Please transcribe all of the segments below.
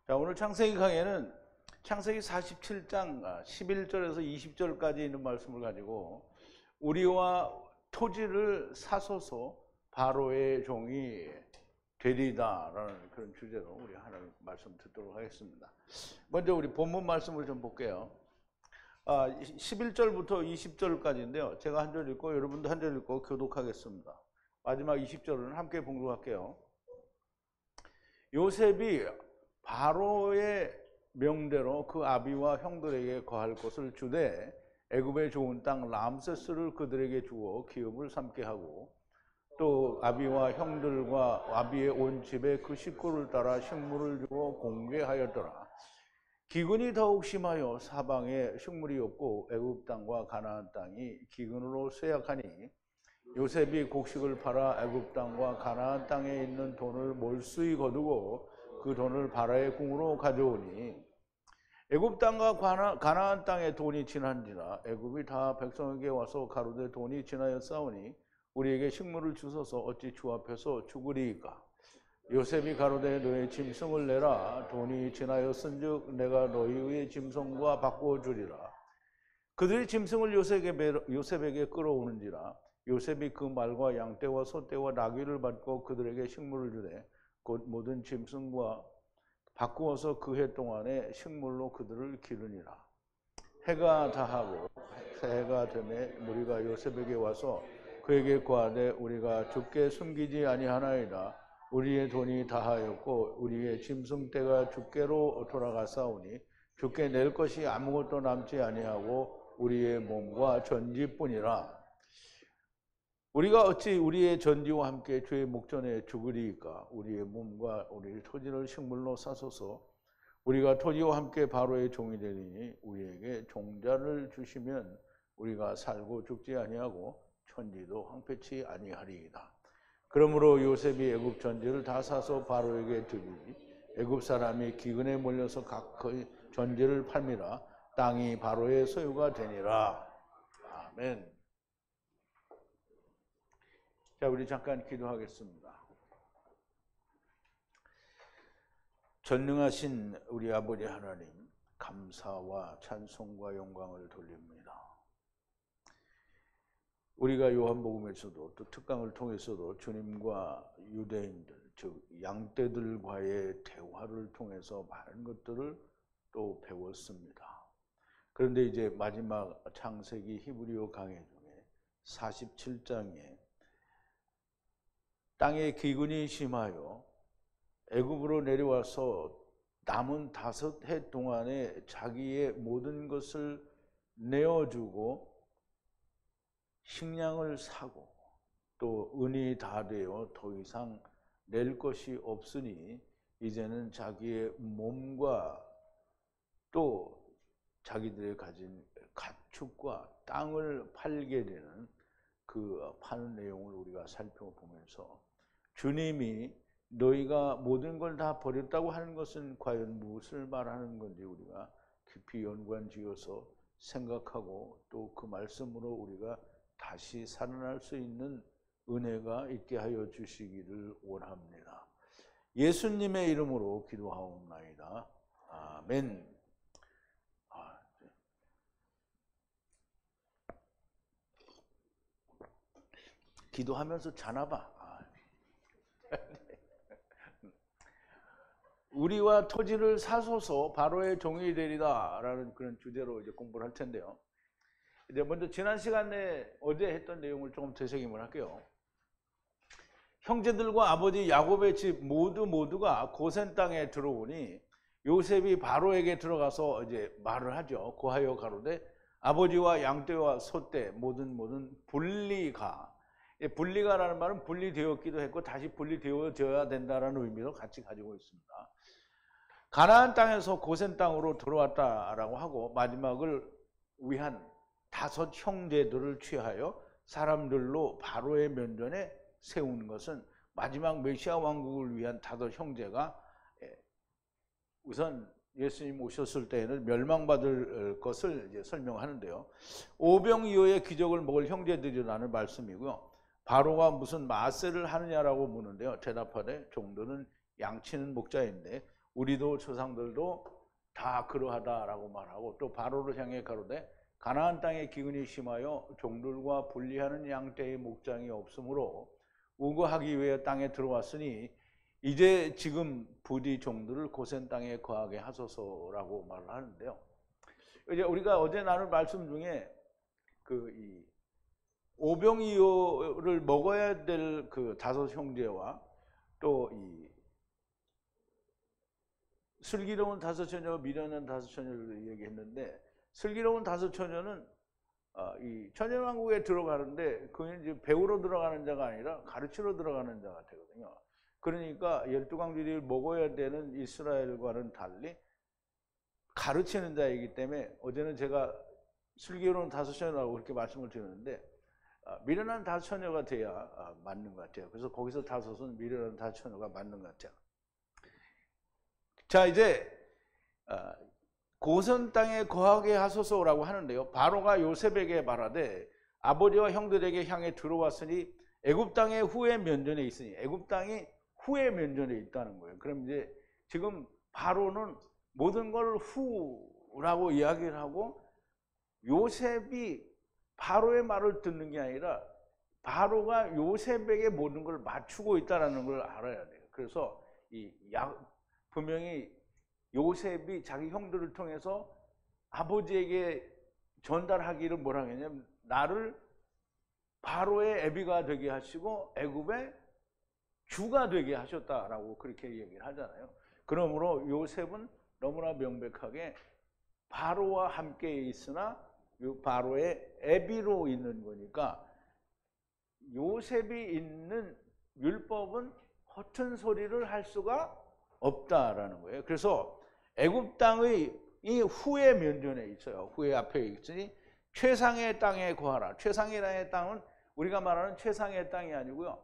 자, 오늘 창세기 강의는 창세기 47장 11절에서 20절까지 있는 말씀을 가지고 우리와 토지를 사소서 바로의 종이 되리다라는 그런 주제로 우리 하나님 말씀 듣도록 하겠습니다. 먼저 우리 본문 말씀을 좀 볼게요. 11절부터 20절까지인데요. 제가 한 절 읽고 여러분도 한 절 읽고 교독하겠습니다. 마지막 20절은 함께 봉독할게요. 요셉이 바로의 명대로 그 아비와 형들에게 거할 곳을 주되 애굽의 좋은 땅 람세스를 그들에게 주어 기업을 삼게 하고 또 아비와 형들과 아비의 온 집에 그 식구를 따라 식물을 주어 공개하였더라. 기근이 더욱 심하여 사방에 식물이 없고 애굽 땅과 가나안 땅이 기근으로 쇠약하니 요셉이 곡식을 팔아 애굽 땅과 가나안 땅에 있는 돈을 몰수히 거두고 그 돈을 바로의 궁으로 가져오니 애굽 땅과 가나안 땅에 돈이 지난지라 애굽이 다 백성에게 와서 가로되 돈이 지나였사오니 우리에게 식물을 주소서 어찌 주 앞에서 죽으리이까. 요셉이 가로되 너의 짐승을 내라. 돈이 지나였은즉 내가 너희의 짐승과 바꾸어 주리라. 그들이 짐승을 요셉에게 끌어오는지라. 요셉이 그 말과 양떼와 소떼와 나귀를 받고 그들에게 식물을 주되 곧 모든 짐승과 바꾸어서 그 해 동안에 식물로 그들을 기르니라. 해가 다하고 새해가 되매 무리가 요셉에게 와서 그에게 구하되 우리가 주께 숨기지 아니하나이다. 우리의 돈이 다하였고 우리의 짐승떼가 주께로 돌아가사오니 주께 낼 것이 아무것도 남지 아니하고 우리의 몸과 전지뿐이라. 우리가 어찌 우리의 전지와 함께 주의 목전에 죽으리이까. 우리의 몸과 우리의 토지를 식물로 사소서. 우리가 토지와 함께 바로의 종이 되리니 우리에게 종자를 주시면 우리가 살고 죽지 아니하고 천지도 황폐치 아니하리이다. 그러므로 요셉이 애굽 전지를 다 사서 바로에게 드리니 애굽 사람이 기근에 몰려서 각의 전지를 팔미라. 땅이 바로의 소유가 되니라. 아멘. 자, 우리 잠깐 기도하겠습니다. 전능하신 우리 아버지 하나님, 감사와 찬송과 영광을 돌립니다. 우리가 요한복음에서도 또 특강을 통해서도 주님과 유대인들, 즉 양떼들과의 대화를 통해서 많은 것들을 또 배웠습니다. 그런데 이제 마지막 창세기 히브리어 강해 중에 47장에 땅의 기근이 심하여 애굽으로 내려와서 남은 5해 동안에 자기의 모든 것을 내어주고 식량을 사고 또 은이 다 되어 더 이상 낼 것이 없으니 이제는 자기의 몸과 또 자기들이 가진 가축과 땅을 팔게 되는 그 파는 내용을 우리가 살펴보면서 주님이 너희가 모든 걸 다 버렸다고 하는 것은 과연 무엇을 말하는 건지 우리가 깊이 연관지어서 생각하고 또 그 말씀으로 우리가 다시 살아날 수 있는 은혜가 있게 하여 주시기를 원합니다. 예수님의 이름으로 기도하옵나이다. 아멘. 기도하면서 자나봐. 우리와 토지를 사소서 바로의 종이 되리다라는 그런 주제로 이제 공부를 할 텐데요. 이제 먼저 지난 시간에 어제 했던 내용을 조금 되새김을 할게요. 형제들과 아버지 야곱의 집 모두가 고센 땅에 들어오니 요셉이 바로에게 들어가서 이제 말을 하죠. 고하여 가로되 아버지와 양떼와 소떼 모든 분리가. 분리가라는 말은 분리되었기도 했고 다시 분리되어져야 된다라는 의미로 같이 가지고 있습니다. 가나안 땅에서 고센 땅으로 들어왔다라고 하고 마지막을 위한 5 형제들을 취하여 사람들로 바로의 면전에 세운 것은 마지막 메시아 왕국을 위한 5 형제가 우선 예수님 오셨을 때에는 멸망받을 것을 이제 설명하는데요. 오병이어의 기적을 먹을 형제들이라는 말씀이고요. 바로가 무슨 마세를 하느냐라고 묻는데요. 대답하되 종들은 양치는 목자인데 우리도 조상들도 다 그러하다라고 말하고, 또 바로를 향해 가로되 가나안 땅에 기근이 심하여 종들과 분리하는 양떼의 목장이 없으므로 우거하기 위해 땅에 들어왔으니 이제 지금 부디 종들을 고센 땅에 거하게 하소서라고 말을 하는데요. 이제 우리가 어제 나눌 말씀 중에 이 오병이어를 먹어야 될 그 5 형제와 또 이 슬기로운 5 처녀와 미련한 5 처녀를 얘기했는데, 슬기로운 5 처녀는 이 천연왕국에 들어가는데 그는 이제 배우러 들어가는 자가 아니라 가르치러 들어가는 자가 되거든요. 그러니까 12광들이 먹어야 되는 이스라엘과는 달리 가르치는 자이기 때문에, 어제는 제가 슬기로운 5 처녀라고 그렇게 말씀을 드렸는데 미련한 5 처녀가 돼야 맞는 것 같아요. 그래서 거기서 5은 미련한 5 처녀가 맞는 것 같아요. 자, 이제 고선 땅에 거하게 하소서라고 하는데요. 바로가 요셉에게 말하되 아버지와 형들에게 향해 들어왔으니 애굽 땅의 후의 면전에 있으니, 애굽 땅이 후의 면전에 있다는 거예요. 그럼 이제 지금 바로는 모든 걸 후라고 이야기를 하고, 요셉이 바로의 말을 듣는 게 아니라 바로가 요셉에게 모든 걸 맞추고 있다는 걸 알아야 돼요. 그래서 분명히 요셉이 자기 형들을 통해서 아버지에게 전달하기를 뭐라 하냐면, 나를 바로의 애비가 되게 하시고 애굽의 주가 되게 하셨다라고 그렇게 얘기를 하잖아요. 그러므로 요셉은 너무나 명백하게 바로와 함께 있으나 바로의 애비로 있는 거니까, 요셉이 있는 율법은 허튼 소리를 할 수가 없다라는 거예요. 그래서 애굽 땅의 이 후의 면전에 있어요. 후의 앞에 있으니 최상의 땅에 거하라. 최상의 땅은 우리가 말하는 최상의 땅이 아니고요,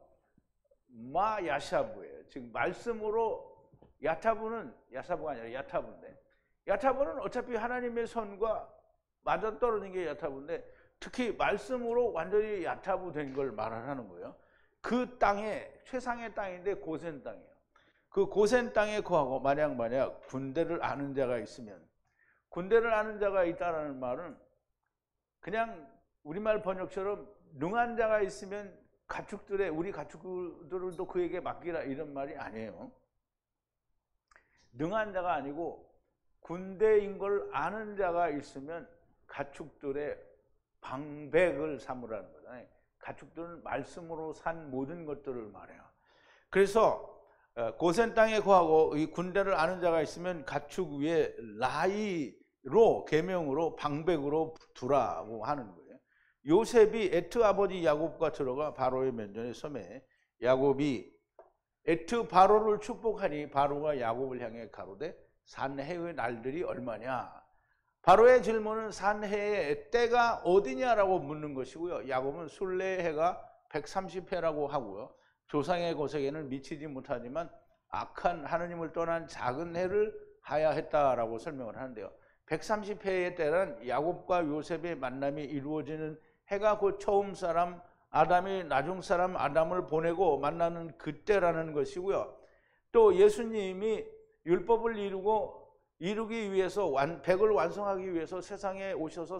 마야샤브예요. 즉 말씀으로, 야사부가 아니라 야타부인데, 야타부는 어차피 하나님의 선과 맞아떨어진 게 야타부인데, 특히 말씀으로 완전히 야타부 된 걸 말하는 거예요. 그 땅에 최상의 땅인데 고센 땅이에요. 그 고센 땅에 거하고, 만약 군대를 아는 자가 있으면, 군대를 아는 자가 있다라는 말은 그냥 우리말 번역처럼 능한 자가 있으면 우리 가축들도 그에게 맡기라 이런 말이 아니에요. 능한 자가 아니고 군대인 걸 아는 자가 있으면 가축들의 방백을 삼으라는 거잖아요. 가축들은 말씀으로 산 모든 것들을 말해요. 그래서 고센 땅에 거하고 이 군대를 아는 자가 있으면 가축 위에 라이로 계명으로 방백으로 두라고 하는 거예요. 요셉이 에트 아버지 야곱과 들어가 바로의 면전에 서매 야곱이 에트 바로를 축복하니 바로가 야곱을 향해 가로되 산해의 날들이 얼마냐. 바로의 질문은 산해의 때가 어디냐라고 묻는 것이고요. 야곱은 술래의 해가 130해라고 하고요. 조상의 고색에는 미치지 못하지만 악한 하느님을 떠난 작은 해를 하야 했다라고 설명을 하는데요. 130해의 때는 야곱과 요셉의 만남이 이루어지는 해가 곧 처음 사람 아담이 나중 사람 아담을 보내고 만나는 그때라는 것이고요. 또 예수님이 율법을 이루기 위해서 100을 완성하기 위해서 세상에 오셔서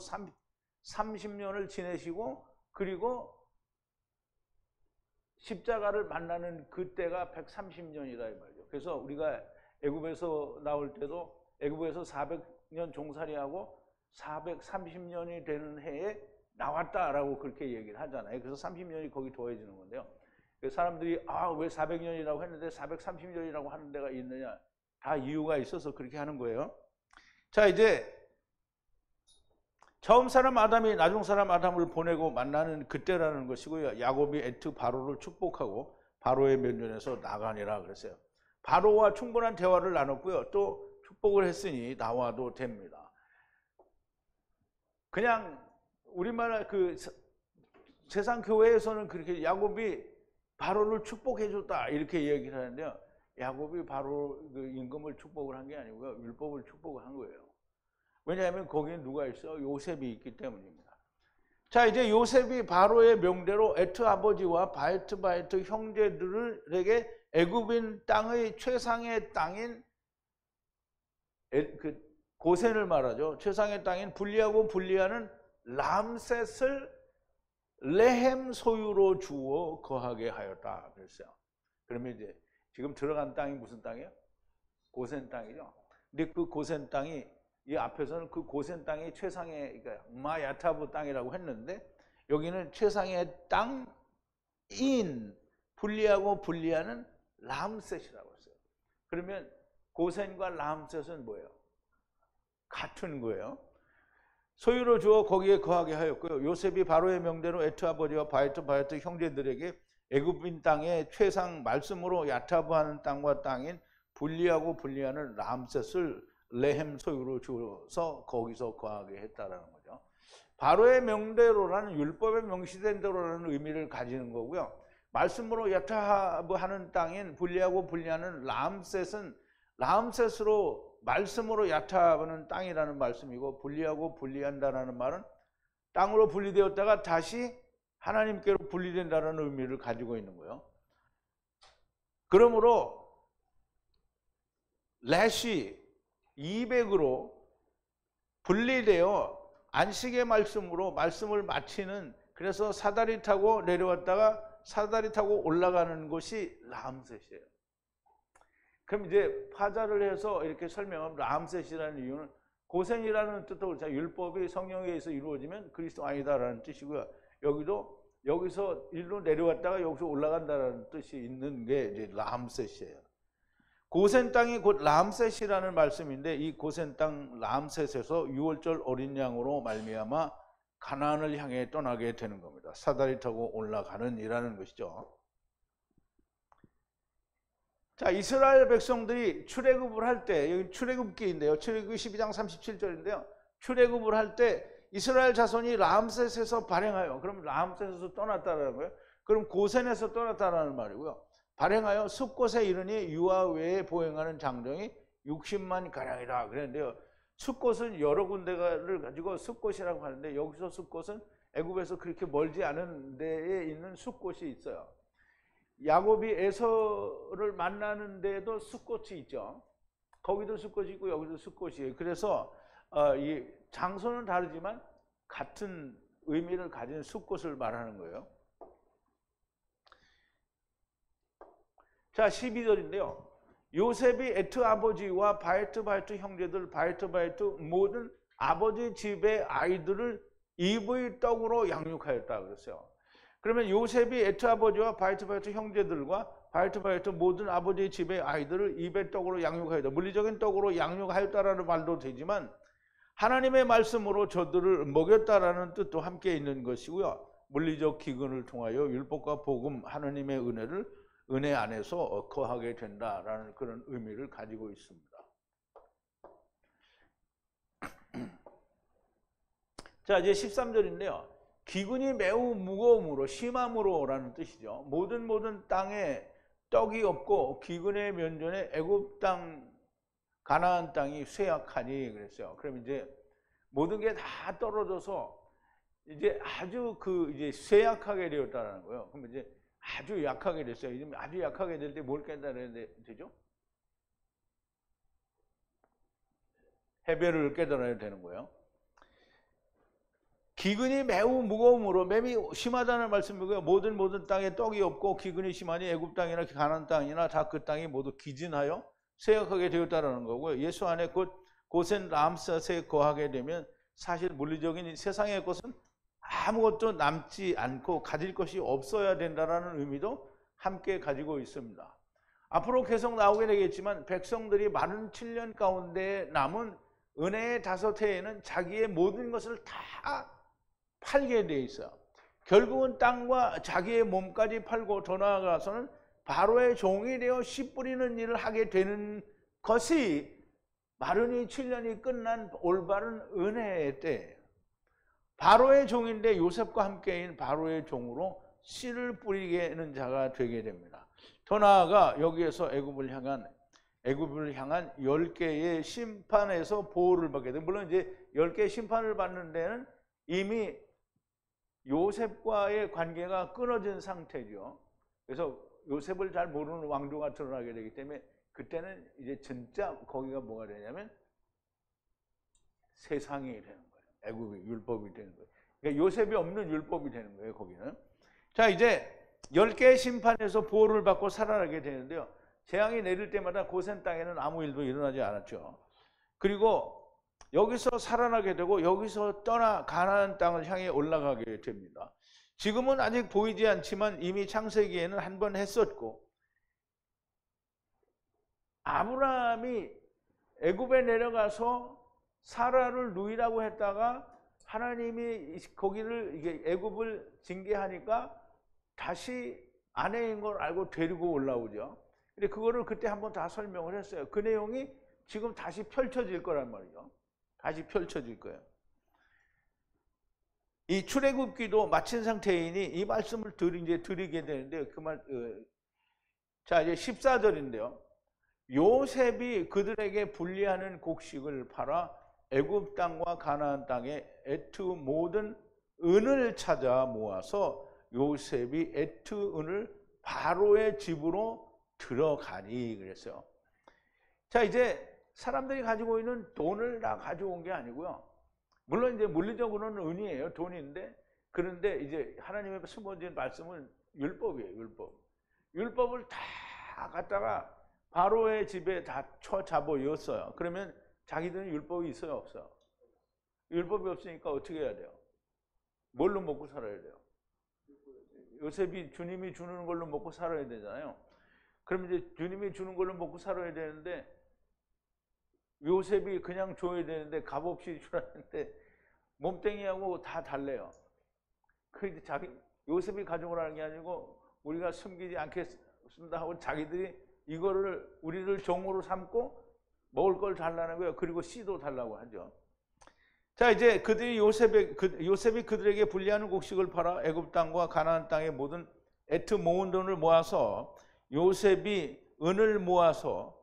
30년을 지내시고 그리고 십자가를 만나는 그때가 130년이다 이 말이죠. 그래서 우리가 애굽에서 나올 때도 애굽에서 400년 종살이하고 430년이 되는 해에 나왔다라고 그렇게 얘기를 하잖아요. 그래서 30년이 거기 더해지는 건데요. 사람들이 왜 400년이라고 했는데 430년이라고 하는 데가 있느냐, 다 이유가 있어서 그렇게 하는 거예요. 자, 이제 처음 사람 아담이 나중 사람 아담을 보내고 만나는 그때라는 것이고요. 야곱이 에트 바로를 축복하고 바로의 면전에서 나가니라 그랬어요. 바로와 충분한 대화를 나눴고요. 또 축복을 했으니 나와도 됩니다. 그냥 우리말 세상 교회에서는 그렇게 야곱이 바로를 축복해 줬다 이렇게 얘기를 하는데요. 야곱이 바로 임금을 축복을 한 게 아니고요. 율법을 축복을 한 거예요. 왜냐하면 거기에 누가 있어요? 요셉이 있기 때문입니다. 자, 이제 요셉이 바로의 명대로 에트 아버지와 바에트 형제들에게 애굽인 땅의 최상의 땅인 고센을 말하죠. 최상의 땅인 불리하고 불리하는 람셋을 레헴 소유로 주어 거하게 하였다 그랬어요. 그러면 이제 지금 들어간 땅이 무슨 땅이에요? 고센 땅이죠. 근데 그 고센 땅이 이 앞에서는 그 고센 땅이 최상의 그러니까 마야타브 땅이라고 했는데 여기는 최상의 땅인 불리하고 불리하는 람셋이라고 했어요. 그러면 고센과 람셋은 뭐예요? 같은 거예요. 소유로 주어 거기에 거하게 하였고요. 요셉이 바로의 명대로 에트 아버지와 바에트 형제들에게 애굽인 땅의 최상 말씀으로 야타브하는 땅과 땅인 불리하고 불리하는 람셋을 레헴 소유로 주어서 거기서 거하게 했다라는 거죠. 바로의 명대로라는 율법에 명시된 대로라는 의미를 가지는 거고요. 말씀으로 야타브하는 땅인 불리하고 불리하는 람셋으로 말씀으로 야타브는 땅이라는 말씀이고 불리하고 분리한다라는 말은 땅으로 분리되었다가 다시 하나님께로 분리된다는 의미를 가지고 있는 거예요. 그러므로 렛이 200으로 분리되어 안식의 말씀으로 말씀을 마치는 그래서 사다리 타고 내려왔다가 사다리 타고 올라가는 것이 람셋이에요. 그럼 이제 파자를 해서 이렇게 설명하면 람셋이라는 이유는 고센이라는 뜻도 그렇죠. 율법이 성령에 의해서 이루어지면 그리스도 아니다라는 뜻이고요. 여기서 일로 내려왔다가 여기서 올라간다라는 뜻이 있는 게 이제 람셋이에요. 고센 땅이 곧 람셋이라는 말씀인데 이 고센 땅 람셋에서 유월절 어린 양으로 말미암아 가나안을 향해 떠나게 되는 겁니다. 사다리 타고 올라가는 이라는 것이죠. 자, 이스라엘 백성들이 출애굽을 할 때, 여기 출애굽기인데요. 출애굽 12장 37절인데요. 출애굽을 할 때 이스라엘 자손이 람셋에서 발행하여, 그럼 람셋에서 떠났다라는 거예요. 그럼 고센에서 떠났다라는 말이고요. 발행하여 숫곳에 이르니 유아 외에 보행하는 장정이 60만 가량이라 그랬는데요. 숫곳은 여러 군데를 가지고 숫곳이라고 하는데 여기서 숫곳은 애굽에서 그렇게 멀지 않은 데에 있는 숫곳이 있어요. 야곱이 에서를 만나는 데에도 숫꽃이 있죠. 거기도 숫꽃이 있고 여기도 숫꽃이에요. 그래서 이 장소는 다르지만 같은 의미를 가진 숫꽃을 말하는 거예요. 자, 12절인데요. 요셉이 에트 아버지와 바에트 형제들 바에트 모든 아버지 집의 아이들을 입의 떡으로 양육하였다 그랬어요. 그러면 요셉이 에트 아버지와 바에트 형제들과 바에트 모든 아버지의 집의 아이들을 입의 떡으로 양육하였다. 물리적인 떡으로 양육하였다라는 말도 되지만 하나님의 말씀으로 저들을 먹였다라는 뜻도 함께 있는 것이고요. 물리적 기근을 통하여 율법과 복음 하나님의 은혜 안에서 거하게 된다라는 그런 의미를 가지고 있습니다. 자, 이제 13절인데요. 기근이 매우 무거움으로 심함으로라는 뜻이죠. 모든 땅에 떡이 없고 기근의 면전에 애굽 땅 가나안 땅이 쇠약하니 그랬어요. 그럼 이제 모든 게 다 떨어져서 이제 아주 이제 쇠약하게 되었다는 거예요. 그럼 이제 아주 약하게 됐어요. 이제 아주 약하게 될 때 뭘 깨달아야 되죠? 해별을 깨달아야 되는 거예요. 기근이 매우 무거움으로 매우 심하다는 말씀이고요. 모든 땅에 떡이 없고 기근이 심하니 애굽 땅이나 가나안 땅이나 다 그 땅이 모두 기진하여 쇠약하게 되었다는 거고요. 예수 안에 곧 고센 람셋에 거하게 되면 사실 물리적인 세상의 것은 아무것도 남지 않고 가질 것이 없어야 된다는 의미도 함께 가지고 있습니다. 앞으로 계속 나오게 되겠지만 백성들이 47년 가운데 남은 은혜의 5해에는 자기의 모든 것을 다 팔게 돼 있어요. 결국은 땅과 자기의 몸까지 팔고 더 나아가서는 바로의 종이 되어 씨 뿌리는 일을 하게 되는 것이 마르니 7년이 끝난 올바른 은혜의 때예요. 바로의 종인데 요셉과 함께인 바로의 종으로 씨를 뿌리게 하는 자가 되게 됩니다. 더 나아가 여기에서 애굽을 향한 10개의 심판에서 보호를 받게 돼요. 물론 이제 10개의 심판을 받는 데는 이미 요셉과의 관계가 끊어진 상태죠. 그래서 요셉을 잘 모르는 왕조가 드러나게 되기 때문에 그때는 이제 진짜 거기가 뭐가 되냐면 세상이 되는 거예요. 애굽이 율법이 되는 거예요. 그러니까 요셉이 없는 율법이 되는 거예요, 거기는. 자, 이제 10개의 심판에서 보호를 받고 살아나게 되는데요. 재앙이 내릴 때마다 고센 땅에는 아무 일도 일어나지 않았죠. 그리고 여기서 살아나게 되고 여기서 떠나 가나안 땅을 향해 올라가게 됩니다. 지금은 아직 보이지 않지만 이미 창세기에는 한 번 했었고, 아브라함이 애굽에 내려가서 사라를 누이라고 했다가 하나님이 거기를 이게 애굽을 징계하니까 다시 아내인 걸 알고 데리고 올라오죠. 근데 그거를 그때 한번 다 설명을 했어요. 그 내용이 지금 다시 펼쳐질 거란 말이죠. 다시 펼쳐질 거예요. 이 출애굽기도 마친 상태이니 이 말씀을 드리게 되는데 자, 이제 14절인데요. 요셉이 그들에게 분리하는 곡식을 팔아 애굽 땅과 가나안 땅에 에트 모든 은을 찾아 모아서 요셉이 에트 은을 바로의 집으로 들어가니 그랬어요. 자, 이제 사람들이 가지고 있는 돈을 다 가져온 게 아니고요. 물론 이제 물리적으로는 은이에요. 돈인데, 그런데 이제 하나님의 숨어진 말씀은 율법이에요. 율법. 율법을 다 갖다가 바로의 집에 다 쳐잡아였어요. 그러면 자기들은 율법이 있어요, 없어요? 율법이 없으니까 어떻게 해야 돼요? 뭘로 먹고 살아야 돼요? 요셉이 주님이 주는 걸로 먹고 살아야 되잖아요. 그럼 이제 주님이 주는 걸로 먹고 살아야 되는데 요셉이 그냥 줘야 되는데 값없이 주라는데 몸뚱이하고 다 달래요. 그런데 요셉이 가져오라는 게 아니고 우리가 숨기지 않겠습니다 하고 자기들이 이거를 우리를 종으로 삼고 먹을 걸 달라는 거예요. 그리고 씨도 달라고 하죠. 자, 이제 요셉이 그들에게 분리하는 곡식을 팔아 애굽 땅과 가나안 땅의 모든 에트 모은 돈을 모아서 요셉이 은을 모아서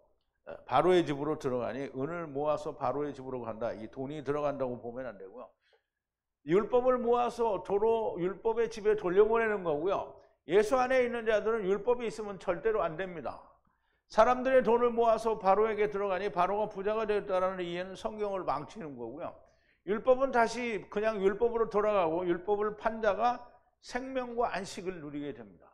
바로의 집으로 들어가니 은을 모아서 바로의 집으로 간다. 이 돈이 들어간다고 보면 안 되고요. 율법을 모아서 도로 율법의 집에 돌려보내는 거고요. 예수 안에 있는 자들은 율법이 있으면 절대로 안 됩니다. 사람들의 돈을 모아서 바로에게 들어가니 바로가 부자가 되었다라는 이해는 성경을 망치는 거고요. 율법은 다시 그냥 율법으로 돌아가고 율법을 판 자가 생명과 안식을 누리게 됩니다.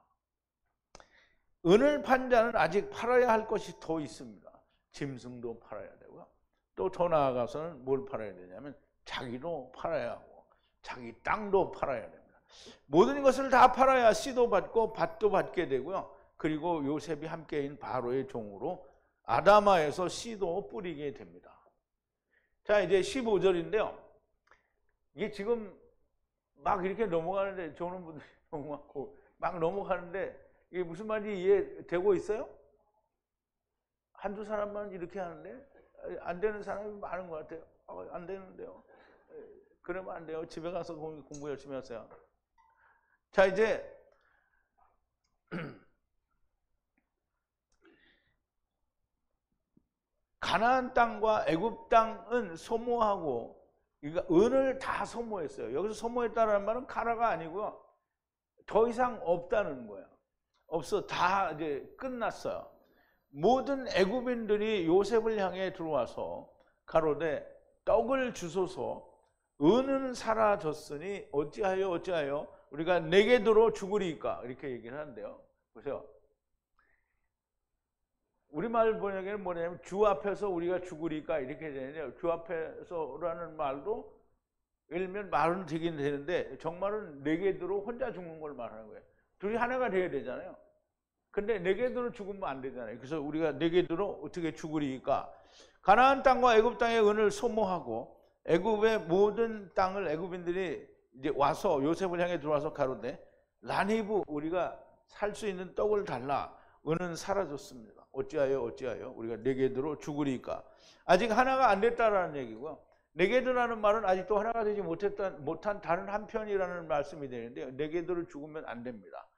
은을 판 자는 아직 팔아야 할 것이 더 있습니다. 짐승도 팔아야 되고요. 또 더 나아가서는 뭘 팔아야 되냐면 자기도 팔아야 하고 자기 땅도 팔아야 됩니다. 모든 것을 다 팔아야 씨도 받고 밭도 받게 되고요. 그리고 요셉이 함께인 바로의 종으로 아다마에서 씨도 뿌리게 됩니다. 자, 이제 15절인데요. 이게 지금 막 이렇게 넘어가는데 저는 분들이 너무 많고 막 넘어가는데 이게 무슨 말인지 이해되고 있어요? 한두 사람만 이렇게 하는데 안 되는 사람이 많은 것 같아요. 안 되는데요. 그러면 안 돼요. 집에 가서 공부 열심히 하세요. 자, 이제 가나안 땅과 애굽 땅은 소모하고 그러니까 은을 다 소모했어요. 여기서 소모했다는 말은 카라가 아니고요. 더 이상 없다는 거예요. 없어. 다 이제 끝났어요. 모든 애굽인들이 요셉을 향해 들어와서 가로되 떡을 주소서 은은 사라졌으니 어찌하여 우리가 내게 들어 죽으리까 이렇게 얘기를 하는데요. 보세요. 우리말 번역에는 뭐냐면 주 앞에서 우리가 죽으리까 이렇게 되는데요. 주 앞에서라는 말도 일면 말은 되긴 되는데 정말은 내게 들어 혼자 죽는 걸 말하는 거예요. 둘이 하나가 돼야 되잖아요. 근데 내게 들어 죽으면 안 되잖아요. 그래서 우리가 내게 들어 어떻게 죽으리까? 가나안 땅과 애굽 땅의 은을 소모하고 애굽의 모든 땅을 애굽인들이 이제 와서 요셉을 향해 들어와서 가로되 라니브 우리가 살 수 있는 떡을 달라. 은은 사라졌습니다. 어찌하여 우리가 내게 들어 죽으리까? 아직 하나가 안 됐다라는 얘기고요. 내게 들라는 말은 아직도 하나가 되지 못한 다른 한편이라는 말씀이 되는데요. 내게 들어 죽으면 안 됩니다.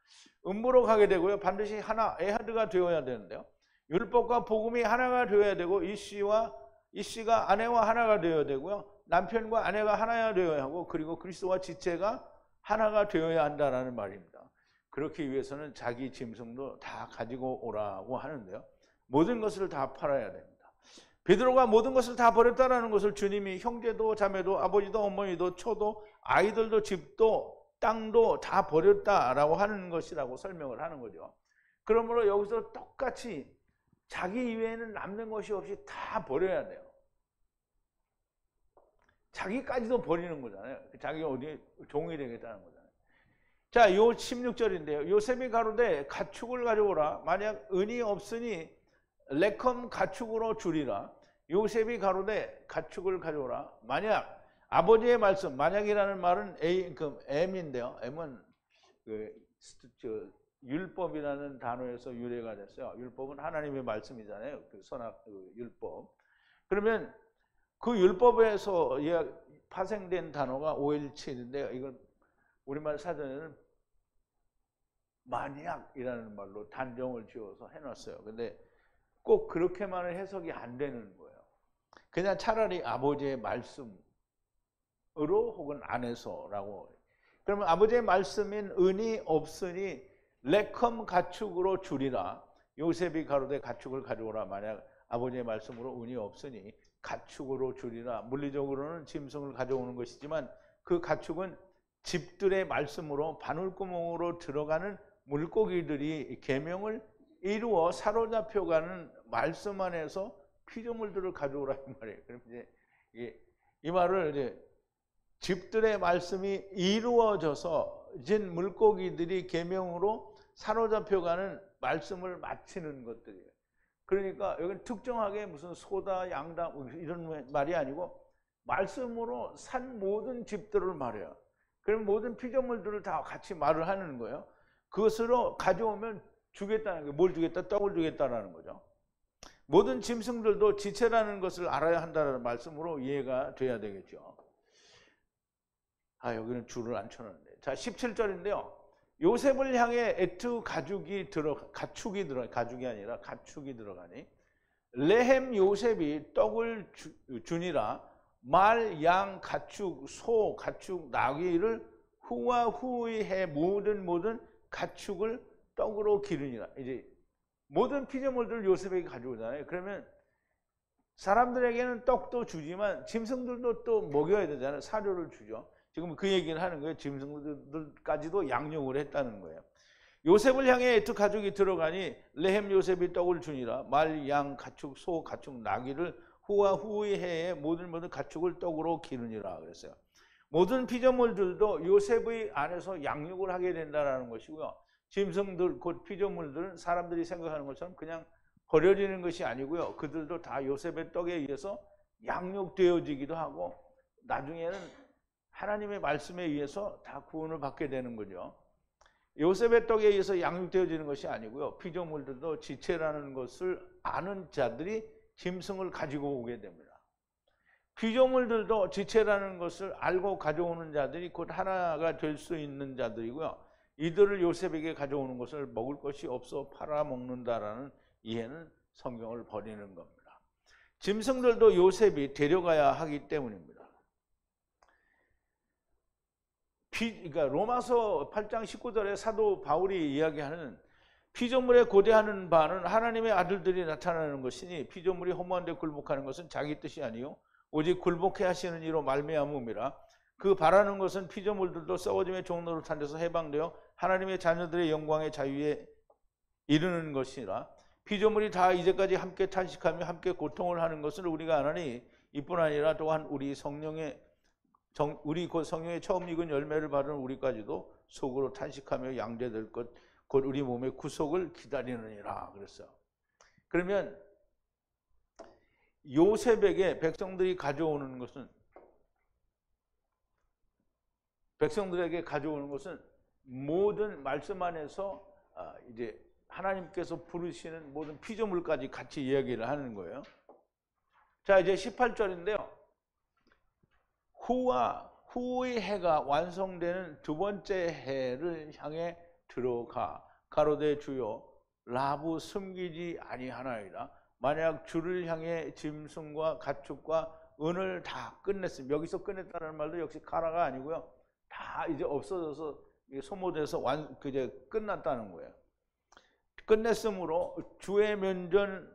음부로 가게 되고요. 반드시 하나 에하드가 되어야 되는데요. 율법과 복음이 하나가 되어야 되고 이 씨가 아내와 하나가 되어야 되고요. 남편과 아내가 하나가 되어야 하고 그리고 그리스도와 지체가 하나가 되어야 한다라는 말입니다. 그렇기 위해서는 자기 짐승도 다 가지고 오라고 하는데요. 모든 것을 다 팔아야 됩니다. 베드로가 모든 것을 다 버렸다라는 것을 주님이 형제도 자매도 아버지도 어머니도 처도 아이들도 집도 땅도 다 버렸다라고 하는 것이라고 설명을 하는 거죠. 그러므로 여기서 똑같이 자기 이외에는 남는 것이 없이 다 버려야 돼요. 자기까지도 버리는 거잖아요. 자기가 어디 종이 되겠다는 거잖아요. 자, 요 16절인데요. 요셉이 가로되 가축을 가져오라. 만약 은이 없으니 레컴 가축으로 주리라. 요셉이 가로되 가축을 가져오라. 만약 아버지의 말씀, 만약이라는 말은 M인데요. M은 율법이라는 단어에서 유래가 됐어요. 율법은 하나님의 말씀이잖아요. 그 선악 율법. 그러면 그 율법에서 파생된 단어가 517인데요. 이걸 우리말 사전에는 만약이라는 말로 단정을 지어서 해놨어요. 근데 꼭 그렇게만은 해석이 안 되는 거예요. 그냥 차라리 아버지의 말씀으로 혹은 안에서라고. 그러면 아버지의 말씀인 은이 없으니 레컴 가축으로 주리라. 요셉이 가로되 가축을 가져오라. 만약 아버지의 말씀으로 은이 없으니 가축으로 주리라. 물리적으로는 짐승을 가져오는 것이지만 그 가축은 집들의 말씀으로 바늘구멍으로 들어가는 물고기들이 계명을 이루어 사로잡혀가는 말씀 안에서 피조물들을 가져오라 이 말이에요. 그럼 이제 이 말을 이제 집들의 말씀이 이루어져서 진 물고기들이 계명으로 사로잡혀가는 말씀을 마치는 것들이에요. 그러니까 여기는 특정하게 무슨 소다, 양다 이런 말이 아니고 말씀으로 산 모든 집들을 말해요. 그럼 모든 피조물들을 다 같이 말을 하는 거예요. 그것으로 가져오면 주겠다는 거예요. 뭘 주겠다? 떡을 주겠다라는 거죠. 모든 짐승들도 지체라는 것을 알아야 한다는 말씀으로 이해가 돼야 되겠죠. 여기는 줄을 안 쳐놨는데. 자, 17절인데요. 요셉을 향해 가축이 들어가니 레헴 요셉이 떡을 주니라. 말, 양, 가축, 소, 가축, 나귀를 후와 후히 해 모든 가축을 떡으로 기르니라. 이제 모든 피조물들을 요셉에게 가져오잖아요. 그러면 사람들에게는 떡도 주지만 짐승들도 또 먹여야 되잖아요. 사료를 주죠. 지금 그 얘기를 하는 거예요. 짐승들까지도 양육을 했다는 거예요. 요셉을 향해 에트 가족이 들어가니 레헴 요셉이 떡을 주니라. 말, 양, 가축, 소, 가축, 나귀를 후와 후의 해에 모든 가축을 떡으로 기르니라 그랬어요. 모든 피조물들도 요셉의 안에서 양육을 하게 된다는 것이고요. 짐승들, 곧 피조물들은 사람들이 생각하는 것처럼 그냥 버려지는 것이 아니고요. 그들도 다 요셉의 떡에 의해서 양육되어지기도 하고 나중에는 하나님의 말씀에 의해서 다 구원을 받게 되는 거죠. 요셉의 떡에 의해서 양육되어지는 것이 아니고요. 피조물들도 지체라는 것을 아는 자들이 짐승을 가지고 오게 됩니다. 피조물들도 지체라는 것을 알고 가져오는 자들이 곧 하나가 될 수 있는 자들이고요. 이들을 요셉에게 가져오는 것을 먹을 것이 없어 팔아먹는다라는 이해는 성경을 버리는 겁니다. 짐승들도 요셉이 데려가야 하기 때문입니다. 그러니까 로마서 8장 19절에 사도 바울이 이야기하는 피조물에 고대하는 바는 하나님의 아들들이 나타나는 것이니 피조물이 허무한 데 굴복하는 것은 자기 뜻이 아니요 오직 굴복해 하시는 이로 말미암음이라. 그 바라는 것은 피조물들도 썩어짐의 종로로 탄 데서 해방되어 하나님의 자녀들의 영광의 자유에 이르는 것이라. 피조물이 다 이제까지 함께 탄식하며 함께 고통을 하는 것을 우리가 아나니 이뿐 아니라 또한 우리 곧 성령의 처음 익은 열매를 받은 우리까지도 속으로 탄식하며 양제될 것 곧 우리 몸의 구속을 기다리느니라 그랬어요. 그러면 요셉에게 백성들에게 가져오는 것은 모든 말씀 안에서 이제 하나님께서 부르시는 모든 피조물까지 같이 이야기를 하는 거예요. 자, 이제 18절인데요. 후의 해가 완성되는 두 번째 해를 향해 들어가 가로되 주여 라부 숨기지 아니하나이다. 만약 주를 향해 짐승과 가축과 은을 다 끝냈으면, 여기서 끝냈다는 말도 역시 가라가 아니고요. 다 이제 없어져서 소모돼서 이제 끝났다는 거예요. 끝냈으므로 주의 면전에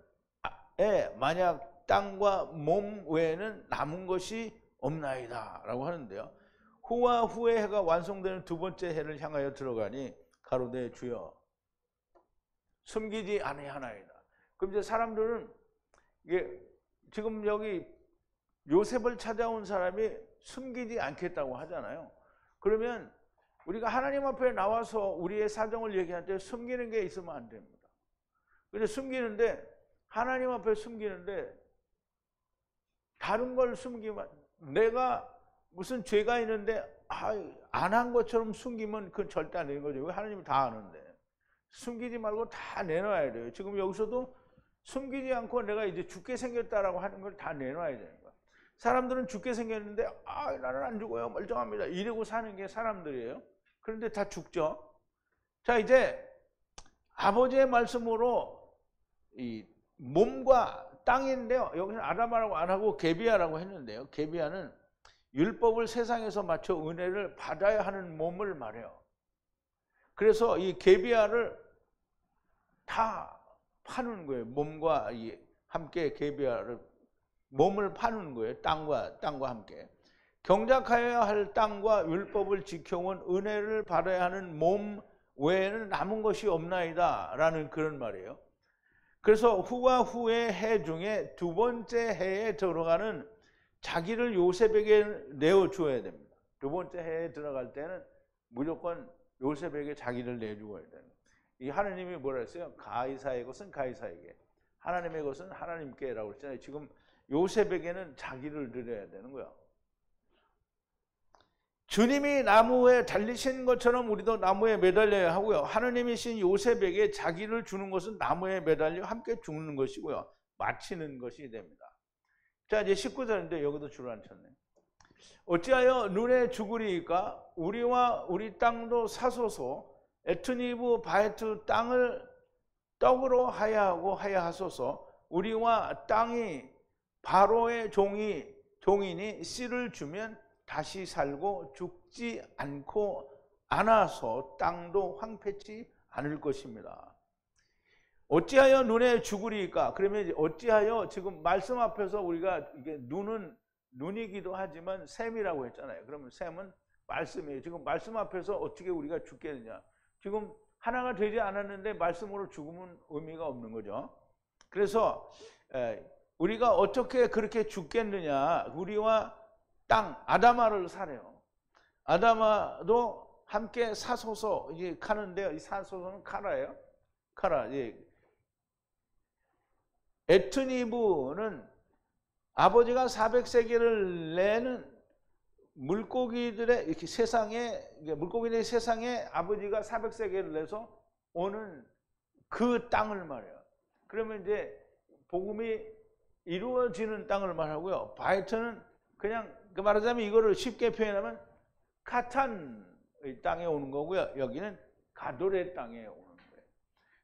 만약 땅과 몸 외에는 남은 것이 없나이다 라고 하는데요. 후와 후의 해가 완성되는 두 번째 해를 향하여 들어가니 가로되 주여 숨기지 아니하나이다. 그럼 이제 사람들은 이게 지금 여기 요셉을 찾아온 사람이 숨기지 않겠다고 하잖아요. 그러면 우리가 하나님 앞에 나와서 우리의 사정을 얘기할 때 숨기는 게 있으면 안 됩니다. 근데 숨기는데 하나님 앞에 숨기는데 다른 걸 숨기면 내가 무슨 죄가 있는데 안 한 것처럼 숨기면 그건 절대 안 되는 거죠. 왜 하나님이 다 아는데. 숨기지 말고 다 내놔야 돼요. 지금 여기서도 숨기지 않고 내가 이제 죽게 생겼다라고 하는 걸 다 내놔야 되는 거야. 사람들은 죽게 생겼는데 나는 안 죽어요. 멀쩡합니다. 이러고 사는 게 사람들이에요. 그런데 다 죽죠. 자, 이제 아버지의 말씀으로 이 몸과 땅인데요. 여기서 아담아라고 안 하고 게비아라고 했는데요. 게비아는 율법을 세상에서 맞춰 은혜를 받아야 하는 몸을 말해요. 그래서 이 게비아를 다 파는 거예요. 몸과 함께 게비아를 몸을 파는 거예요. 땅과 함께. 경작하여야 할 땅과 율법을 지켜온 은혜를 받아야 하는 몸 외에는 남은 것이 없나이다 라는 그런 말이에요. 그래서 후와 후의 해 중에 두 번째 해에 들어가는 자기를 요셉에게 내어줘야 됩니다. 두 번째 해에 들어갈 때는 무조건 요셉에게 자기를 내주어야 돼요. 이 하나님이 뭐라 했어요? 가이사의 것은 가이사에게, 하나님의 것은 하나님께라고 했잖아요. 지금 요셉에게는 자기를 드려야 되는 거야. 주님이 나무에 달리신 것처럼 우리도 나무에 매달려야 하고요. 하느님이신 요셉에게 자기를 주는 것은 나무에 매달려 함께 죽는 것이고요. 마치는 것이 됩니다. 자, 이제 19절인데 여기도 줄을 안 쳤네. 어찌하여 눈에 죽으리이까? 우리와 우리 땅도 사소서. 에트니브 바에트 땅을 떡으로 하야하고 하야하소서. 우리와 땅이 바로의 종이니 씨를 주면 다시 살고 죽지 않고 않아서 땅도 황폐치 않을 것입니다. 어찌하여 눈에 죽으리까? 그러면 어찌하여 지금 말씀 앞에서 우리가 이게 눈은 눈이기도 하지만 샘이라고 했잖아요. 그러면 샘은 말씀이에요. 지금 말씀 앞에서 어떻게 우리가 죽겠느냐? 지금 하나가 되지 않았는데 말씀으로 죽으면 의미가 없는 거죠. 그래서 우리가 어떻게 그렇게 죽겠느냐? 우리와 땅, 아담아를 사래요. 아담아도 함께 사소서, 이제 카는데요. 이 사소서는 카라예요. 카라. 에트니브는 아버지가 400세계를 내는 물고기들의 이렇게 물고기들의 세상에 아버지가 400세계를 내서 오는 그 땅을 말해요. 그러면 이제 복음이 이루어지는 땅을 말하고요. 바이트는 그냥 말하자면 이거를 쉽게 표현하면 카탄의 땅에 오는 거고요. 여기는 가돌의 땅에 오는 거예요.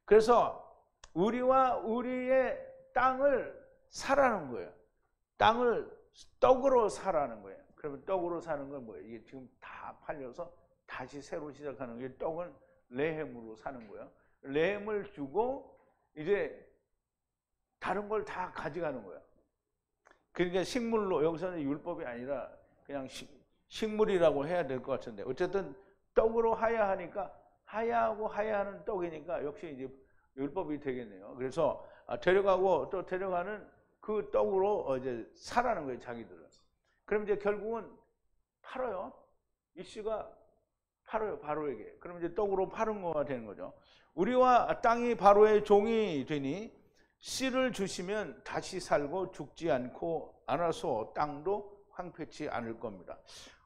그래서 우리와 우리의 땅을 사라는 거예요. 땅을 떡으로 사라는 거예요. 그러면 떡으로 사는 건 뭐예요? 이게 지금 다 팔려서 다시 새로 시작하는 게 떡은 레헴으로 사는 거예요. 레헴을 주고 이제 다른 걸 다 가져가는 거예요. 그러니까 식물로, 여기서는 율법이 아니라 그냥 식물이라고 해야 될 것 같은데 어쨌든 떡으로 하야하니까 하야하고 하야하는 떡이니까 역시 이제 율법이 되겠네요. 그래서 데려가고 또 데려가는 그 떡으로 이제 사라는 거예요, 자기들은. 그럼 이제 결국은 팔아요. 이씨가 팔아요, 바로에게. 그럼 이제 떡으로 파는 거가 되는 거죠. 우리와 땅이 바로의 종이 되니 씨를 주시면 다시 살고 죽지 않고 않아서 땅도 황폐치 않을 겁니다.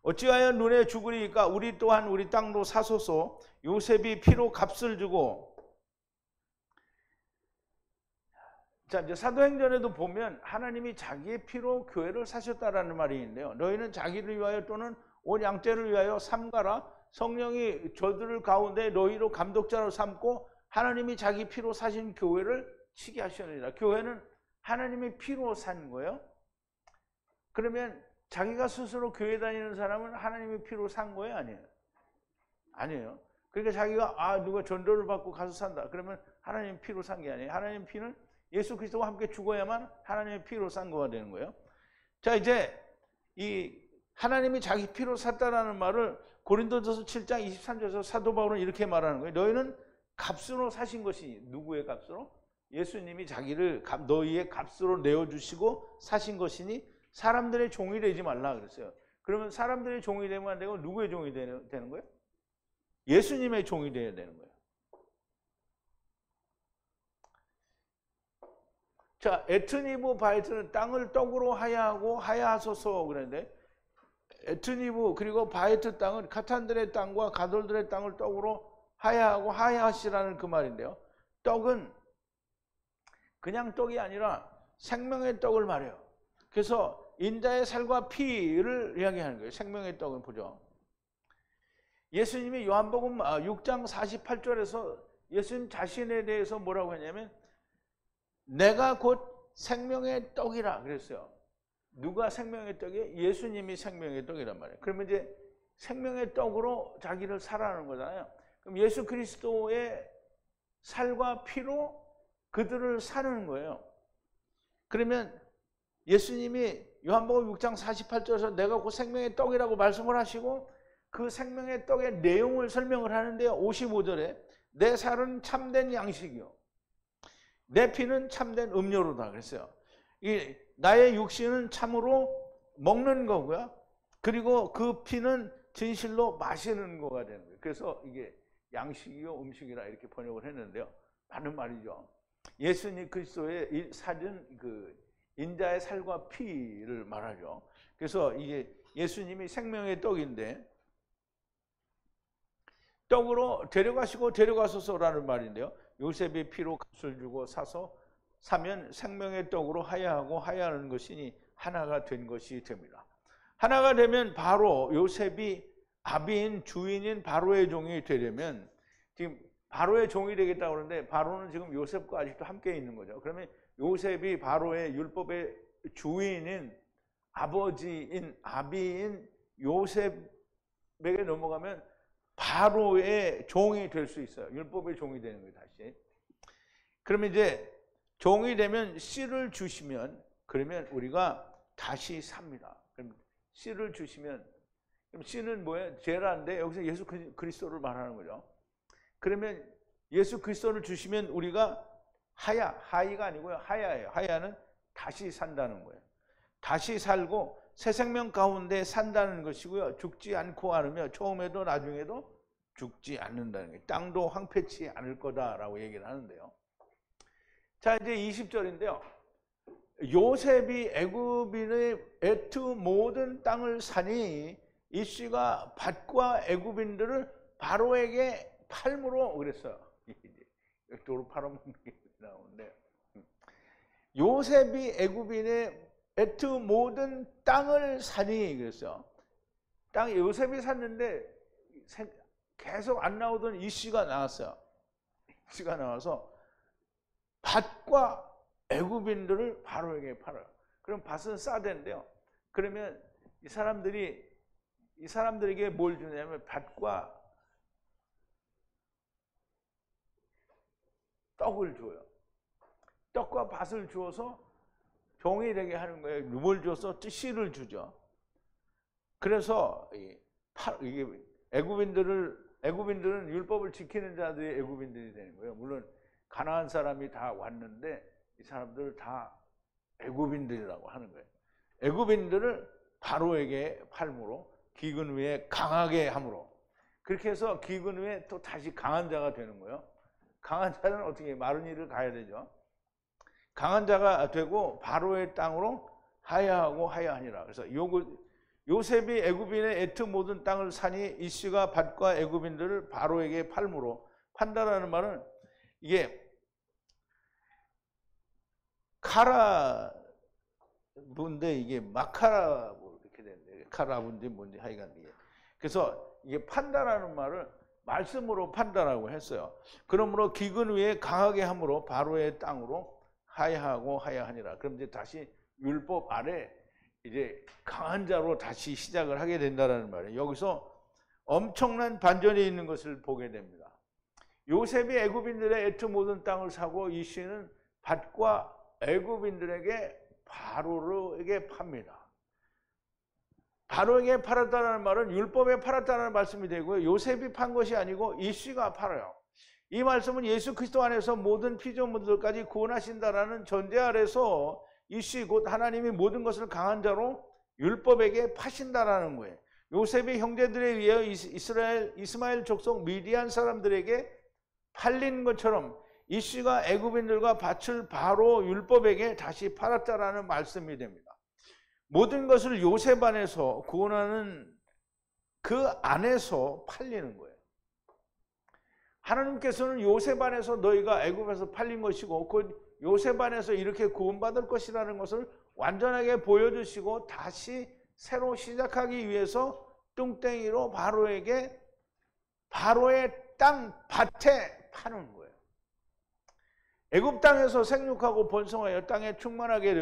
어찌하여 눈에 죽으리까? 우리 또한 우리 땅도 사소서. 요셉이 피로 값을 주고. 자, 이제 사도행전에도 보면 하나님이 자기의 피로 교회를 사셨다라는 말이 있는데요. 너희는 자기를 위하여 또는 온 양떼를 위하여 삼가라. 성령이 저들을 가운데 너희로 감독자로 삼고 하나님이 자기 피로 사신 교회를 치게 하시느니라. 교회는 하나님의 피로 산 거예요. 그러면 자기가 스스로 교회 다니는 사람은 하나님의 피로 산 거예요? 아니에요? 아니에요. 그러니까 자기가 누가 전도를 받고 가서 산다. 그러면 하나님 피로 산 게 아니에요. 하나님 피는 예수 그리스도와 함께 죽어야만 하나님의 피로 산 거가 되는 거예요. 자, 이제 이 하나님이 자기 피로 샀다라는 말을 고린도전서 7장 23절에서 사도 바울은 이렇게 말하는 거예요. 너희는 값으로 사신 것이, 누구의 값으로? 예수님이 자기를 너희의 값으로 내어주시고 사신 것이니 사람들의 종이 되지 말라 그랬어요. 그러면 사람들의 종이 되면 안 되고 누구의 종이 되는 거예요? 예수님의 종이 되어야 되는 거예요. 자, 에트니브 바에트는 땅을 떡으로 하야하고 하야하소서 그랬는데, 에트니브 그리고 바에트 땅은 카탄들의 땅과 가돌들의 땅을 떡으로 하야하고 하야하시라는 그 말인데요. 떡은 그냥 떡이 아니라 생명의 떡을 말해요. 그래서 인자의 살과 피를 이야기하는 거예요. 생명의 떡은 보죠. 예수님이 요한복음 6장 48절에서 예수님 자신에 대해서 뭐라고 했냐면 내가 곧 생명의 떡이라 그랬어요. 누가 생명의 떡이에요? 예수님이 생명의 떡이란 말이에요. 그러면 이제 생명의 떡으로 자기를 살아가는 거잖아요. 그럼 예수 그리스도의 살과 피로 그들을 사는 거예요. 그러면 예수님이 요한복음 6장 48절에서 내가 곧 생명의 떡이라고 말씀을 하시고 그 생명의 떡의 내용을 설명을 하는데요. 55절에 내 살은 참된 양식이요 내 피는 참된 음료로다 그랬어요. 나의 육신은 참으로 먹는 거고요. 그리고 그 피는 진실로 마시는 거가 되는 거예요. 그래서 이게 양식이요 음식이라 이렇게 번역을 했는데요. 맞는 말이죠. 예수님 그리스도의 살은 그 인자의 살과 피를 말하죠. 그래서 이게 예수님이 생명의 떡인데 떡으로 데려가시고 데려가소서라는 말인데요. 요셉의 피로 값을 주고 사면 생명의 떡으로 하야하고 하야하는 것이니 하나가 된 것이 됩니다. 하나가 되면 바로 요셉이 아비인 주인인 바로의 종이 되려면 지금 바로의 종이 되겠다고 그러는데 바로는 지금 요셉과 아직도 함께 있는 거죠. 그러면 요셉이 바로의 율법의 주인인 아버지인 아비인 요셉에게 넘어가면 바로의 종이 될 수 있어요. 율법의 종이 되는 거예요, 다시. 그러면 이제 종이 되면 씨를 주시면 그러면 우리가 다시 삽니다. 그럼 씨를 주시면 그럼 씨는 뭐예요? 제라인데 여기서 예수 그리스도를 말하는 거죠. 그러면 예수 그리스도를 주시면 우리가 하이가 아니고요. 하야예요. 하야는 다시 산다는 거예요. 다시 살고 새 생명 가운데 산다는 것이고요. 죽지 않고 않으며 처음에도 나중에도 죽지 않는다는 거예요. 땅도 황폐치 않을 거다라고 얘기를 하는데요. 자, 이제 20절인데요. 요셉이 애굽인의 에트 모든 땅을 사니 이 씨가 밭과 애굽인들을 바로에게 팔므로 그랬어요. 도로 팔아먹는 게 나오는데 요셉이 애굽인의 에트 모든 땅을 사니 그랬어요. 땅 요셉이 샀는데 계속 안 나오던 이 씨가 나왔어요. 이 씨가 나와서 밭과 애굽인들을 바로에게 팔아요. 그럼 밭은 싸대인데요. 그러면 이 사람들에게 뭘 주냐면 밭과 떡을 줘요. 떡과 밭을 주어서 종이 되게 하는 거예요. 뭘 줘서 씨를 주죠. 그래서 이게 애굽인들은 율법을 지키는 자들이 애굽인들이 되는 거예요. 물론 가나안 사람이 다 왔는데 이 사람들 다 애굽인들이라고 하는 거예요. 애굽인들을 바로에게 팔므로 기근 위에 강하게 함으로 그렇게 해서 기근 위에 또 다시 강한 자가 되는 거예요. 강한 자는 어떻게 마른 일을 가야 되죠. 강한 자가 되고 바로의 땅으로 하야하고 하야하니라. 그래서 요셉이 애굽인의 에트 모든 땅을 사니 이 씨가 밭과 애굽인들을 바로에게 팔므로 판다라는 말은 이게 카라분데 이게 마카라 이렇게 되는데 카라분지 뭔지 하여간 이게 그래서 이게 판다라는 말을 말씀으로 판다라고 했어요. 그러므로 기근 위에 강하게 함으로 바로의 땅으로 하야하고 하야하니라. 그럼 이제 다시 율법 아래 이제 강한 자로 다시 시작을 하게 된다는 말이에요. 여기서 엄청난 반전이 있는 것을 보게 됩니다. 요셉이 애굽인들의 에트 모든 땅을 사고 이 씨는 밭과 애굽인들에게 바로에게 팝니다. 바로에게 팔았다는 말은 율법에 팔았다는 말씀이 되고요. 요셉이 판 것이 아니고 이씨가 팔아요. 이 말씀은 예수 그리스도 안에서 모든 피조물들까지 구원하신다라는 전제 아래서 이씨 곧 하나님이 모든 것을 강한 자로 율법에게 파신다라는 거예요. 요셉의 형제들에 의해 이스마엘 족속 미디안 사람들에게 팔린 것처럼 이씨가 애굽인들과 밭을 바로 율법에게 다시 팔았다라는 말씀이 됩니다. 모든 것을 요셉 안에서 구원하는 그 안에서 팔리는 거예요. 하나님께서는 요셉 안에서 너희가 애굽에서 팔린 것이고 그 요셉 안에서 이렇게 구원받을 것이라는 것을 완전하게 보여주시고 다시 새로 시작하기 위해서 뚱땡이로 바로에게 바로의 땅 밭에 파는 거예요. 애굽 땅에서 생육하고 번성하여 땅에 충만하게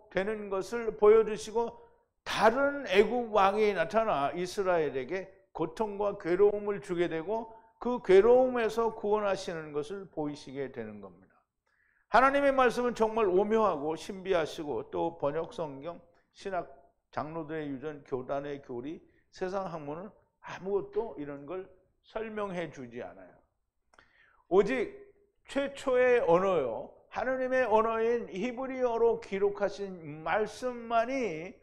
되는 것을 보여주시고 다른 애굽 왕이 나타나 이스라엘에게 고통과 괴로움을 주게 되고 그 괴로움에서 구원하시는 것을 보이시게 되는 겁니다. 하나님의 말씀은 정말 오묘하고 신비하시고 또 번역 성경, 신학 장로들의 유전, 교단의 교리, 세상 학문은 아무것도 이런 걸 설명해 주지 않아요. 오직 최초의 언어요, 하나님의 언어인 히브리어로 기록하신 말씀만이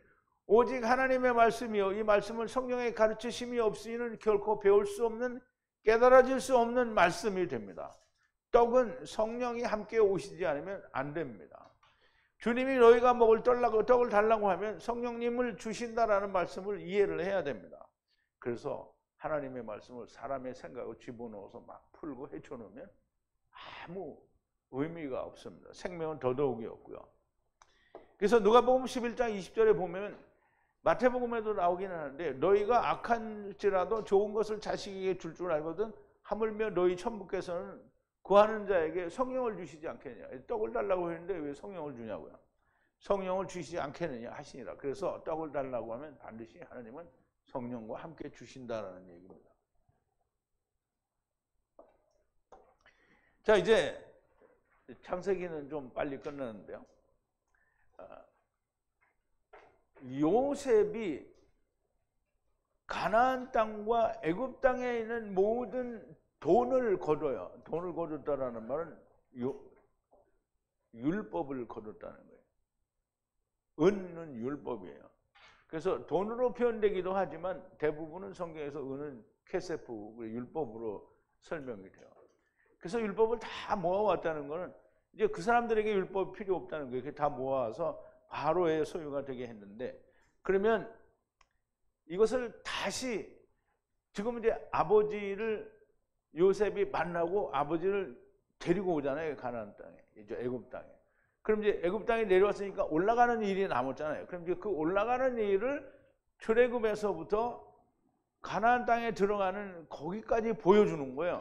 오직 하나님의 말씀이요, 이 말씀은 성령의 가르치심이 없이는 결코 배울 수 없는, 깨달아질 수 없는 말씀이 됩니다. 떡은 성령이 함께 오시지 않으면 안 됩니다. 주님이 너희가 먹을 떡을 달라고 하면 성령님을 주신다라는 말씀을 이해를 해야 됩니다. 그래서 하나님의 말씀을 사람의 생각을 집어넣어서 막 풀고 헤쳐놓으면 아무 의미가 없습니다. 생명은 더더욱이 없고요. 그래서 누가복음 11장 20절에 보면 마태복음에도 나오기는 하는데 너희가 악한지라도 좋은 것을 자식에게 줄 알거든 하물며 너희 천부께서는 구하는 자에게 성령을 주시지 않겠느냐. 떡을 달라고 했는데 왜 성령을 주냐고요. 성령을 주시지 않겠느냐 하시니라. 그래서 떡을 달라고 하면 반드시 하나님은 성령과 함께 주신다는 얘기입니다. 자, 이제 창세기는 좀 빨리 끝나는데요. 요셉이 가나안 땅과 애굽 땅에 있는 모든 돈을 거둬요. 돈을 거뒀다라는 말은 율법을 거뒀다는 거예요. 은은 율법이에요. 그래서 돈으로 표현되기도 하지만 대부분은 성경에서 은은 케세프, 율법으로 설명이 돼요. 그래서 율법을 다 모아왔다는 것은 이제 그 사람들에게 율법이 필요 없다는 거예요. 다 모아서 바로의 소유가 되게 했는데, 그러면 이것을 다시 지금 이제 아버지를 요셉이 만나고 아버지를 데리고 오잖아요. 가나안 땅에, 이제 애굽 땅에. 그럼 이제 애굽 땅에 내려왔으니까 올라가는 일이 남았잖아요. 그럼 이제 그 올라가는 일을 출애굽에서부터 가나안 땅에 들어가는 거기까지 보여주는 거예요.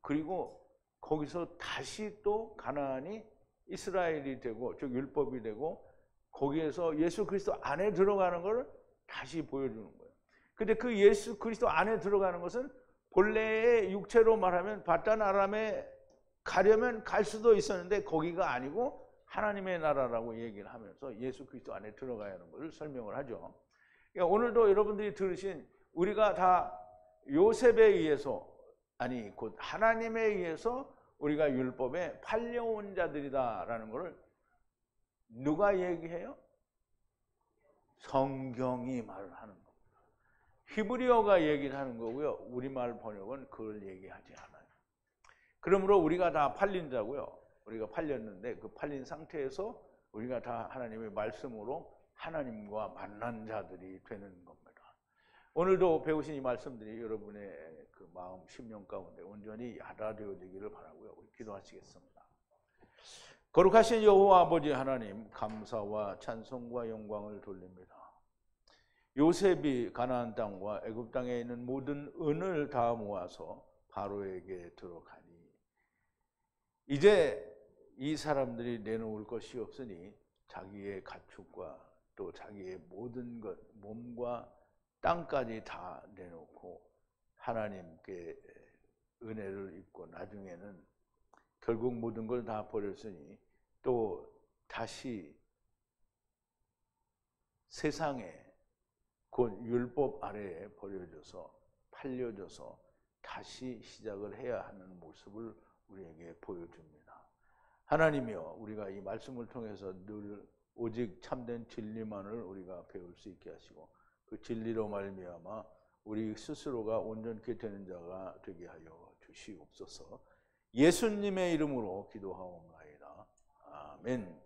그리고 거기서 다시 또 가나안이 이스라엘이 되고 즉 율법이 되고 거기에서 예수 그리스도 안에 들어가는 걸 다시 보여주는 거예요. 근데 그 예수 그리스도 안에 들어가는 것은 본래의 육체로 말하면 바단 아람에 가려면 갈 수도 있었는데 거기가 아니고 하나님의 나라라고 얘기를 하면서 예수 그리스도 안에 들어가야 하는 것을 설명을 하죠. 그러니까 오늘도 여러분들이 들으신 우리가 다 요셉에 의해서 아니 곧 하나님에 의해서 우리가 율법에 팔려온 자들이다라는 것을 누가 얘기해요? 성경이 말을 하는 겁니다. 히브리어가 얘기를 하는 거고요. 우리말 번역은 그걸 얘기하지 않아요. 그러므로 우리가 다 팔린 자고요. 우리가 팔렸는데 그 팔린 상태에서 우리가 다 하나님의 말씀으로 하나님과 만난 자들이 되는 겁니다. 오늘도 배우신 이 말씀들이 여러분의 그 마음, 심령 가운데 온전히 야다되어지기를 바라고요. 우리 기도하시겠습니다. 거룩하신 여호와 아버지 하나님, 감사와 찬송과 영광을 돌립니다. 요셉이 가나안 땅과 애굽 땅에 있는 모든 은을 다 모아서 바로에게 들어가니 이제 이 사람들이 내놓을 것이 없으니 자기의 가축과 또 자기의 모든 것, 몸과 땅까지 다 내놓고 하나님께 은혜를 입고 나중에는 결국 모든 걸 다 버렸으니 또 다시 세상에 곧 율법 아래에 버려져서 팔려져서 다시 시작을 해야 하는 모습을 우리에게 보여줍니다. 하나님이여, 우리가 이 말씀을 통해서 늘 오직 참된 진리만을 우리가 배울 수 있게 하시고 그 진리로 말미암아 우리 스스로가 온전케 되는 자가 되게 하여 주시옵소서. 예수님의 이름으로 기도하옵나이다. 아멘.